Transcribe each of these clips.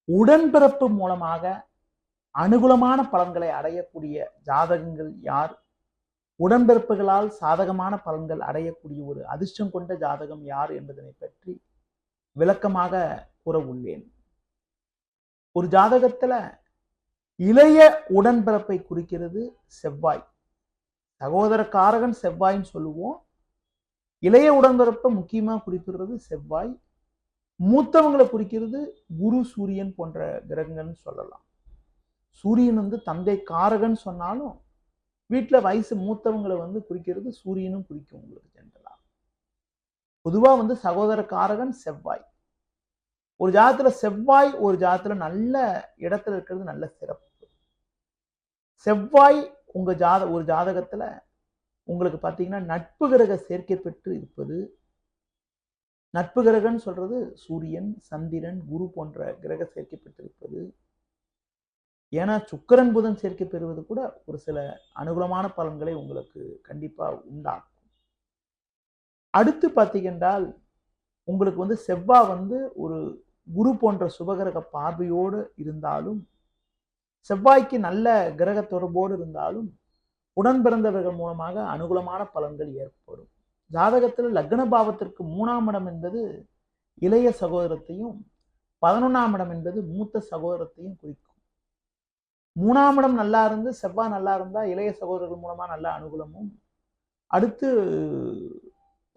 உடன்பிறப்பு மூலமாக அனுகூலமான பலன்களை அடையக்கூடிய ஜாதகங்கள் யார், உடன்பிறப்புகளால் சாதகமான பலன்கள் அடையக்கூடிய ஒரு அதிர்ஷ்டம் கொண்ட ஜாதகம் யார் என்பதனை பற்றி விளக்கமாக கூற உள்ளேன். ஒரு ஜாதகத்துல இளைய உடன்பிறப்பை குறிக்கிறது செவ்வாய். சகோதர காரகன் செவ்வாய்ன்னு சொல்லுவோம். இளைய உடன்பிறப்பை முக்கியமா குறிப்பிடுறது செவ்வாய். மூத்தவங்களை குறிக்கிறது குரு, சூரியன் போன்ற கிரகங்கள்னு சொல்லலாம். சூரியன் தந்தை காரகன் சொன்னாலும் வீட்டுல வயசு மூத்தவங்களை குறிக்கிறது சூரியனும் குறிக்கும். உங்களுக்கு ஜென்ரலா பொதுவா சகோதர காரகன் செவ்வாய். ஒரு ஜாதத்துல செவ்வாய் ஒரு ஜாதத்துல நல்ல இடத்துல இருக்கிறது நல்ல சிறப்பு. செவ்வாய் உங்க ஒரு ஜாதகத்துல உங்களுக்கு பாத்தீங்கன்னா நட்பு கிரக சேர்க்கை பெற்று இருப்பது. நட்பு கிரகன்னு சொல்றது சூரியன், சந்திரன், குரு போன்ற கிரக சேர்க்கை பெற்றிருப்பது. ஏன்னா சுக்கிரன், புதன் சேர்க்கை பெறுவது கூட ஒரு சில அனுகூலமான பலன்களை உங்களுக்கு கண்டிப்பா உண்டாக்கும். அடுத்து பார்த்தீங்கன்றால் உங்களுக்கு செவ்வாய் ஒரு குரு போன்ற சுபகிரக பார்வையோடு இருந்தாலும், செவ்வாய்க்கு நல்ல கிரக தொடர்போடு இருந்தாலும் உடன் பிறந்தவர்கள் மூலமாக அனுகூலமான பலன்கள் ஏற்படும். ஜாதகத்தில் லக்ன பாவத்திற்கு 3ஆம் இடம் என்பது இளைய சகோதரத்தையும் 11ஆம் இடம் என்பது மூத்த சகோதரத்தையும் குறிக்கும். 3ஆம் இடம் நல்லா இருந்து செவ்வாய் நல்லா இருந்தா இளைய சகோதரர்கள் மூலமா நல்ல அனுகூலமும், அடுத்து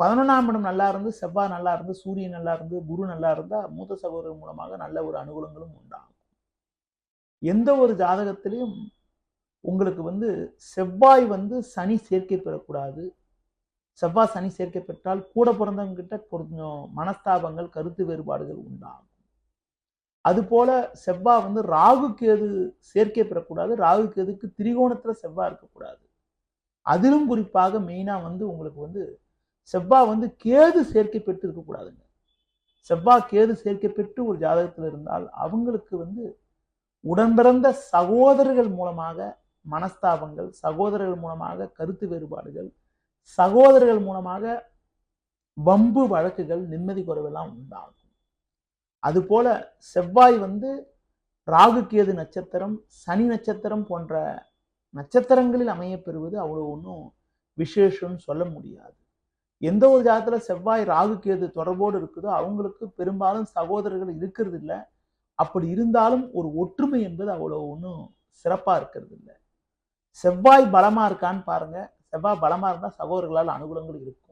11ஆம் இடம் நல்லா இருந்து செவ்வாய் நல்லா இருந்து சூரியன் நல்லா இருந்து குரு நல்லா இருந்தா மூத்த சகோதரர்கள் மூலமாக நல்ல ஒரு அனுகூலங்களும் உண்டாகும். எந்த ஒரு ஜாதகத்திலையும் உங்களுக்கு செவ்வாய் சனி சேர்க்கை பெறக்கூடாது. செவ்வாய் சனி சேர்க்கை பெற்றால் கூட பிறந்தவங்க கிட்ட கொஞ்சம் மனஸ்தாபங்கள், கருத்து வேறுபாடுகள் உண்டாகும். அதுபோல செவ்வாய் ராகு கேது சேர்க்கை பெறக்கூடாது. ராகு கேதுக்கு திரிகோணத்துல செவ்வாய் இருக்கக்கூடாது. அதிலும் குறிப்பாக மெயினா உங்களுக்கு செவ்வாய் கேது சேர்க்கை பெற்று இருக்கக்கூடாதுங்க. செவ்வாய் கேது சேர்க்கை பெற்று ஒரு ஜாதகத்தில் இருந்தால் அவங்களுக்கு உடன்பிறந்த சகோதரர்கள் மூலமாக மனஸ்தாபங்கள், சகோதரர்கள் மூலமாக கருத்து வேறுபாடுகள், சகோதரர்கள் மூலமாக வம்பு வழக்குகள், நிம்மதி குறைவெல்லாம் உண்டாகும். அதுபோல செவ்வாய் ராகு கேது நட்சத்திரம், சனி நட்சத்திரம் போன்ற நட்சத்திரங்களில் அமைய பெறுவது அவ்வளவு ஒன்றும் விசேஷம்னு சொல்ல முடியாது. எந்த ஒரு ஜாதத்துல செவ்வாய் ராகு கேது தொடர்போடு இருக்குதோ அவங்களுக்கு பெரும்பாலும் சகோதரர்கள் இருக்கிறது இல்லை. அப்படி இருந்தாலும் ஒரு ஒற்றுமை என்பது அவ்வளவு ஒன்றும் சிறப்பா இருக்கிறது இல்லை. செவ்வாய் பலமா இருக்கான்னு பாருங்க. செவ்வாய் பலமா இருந்தா சகோதரர்களால் அனுகூலங்கள் இருக்கும்.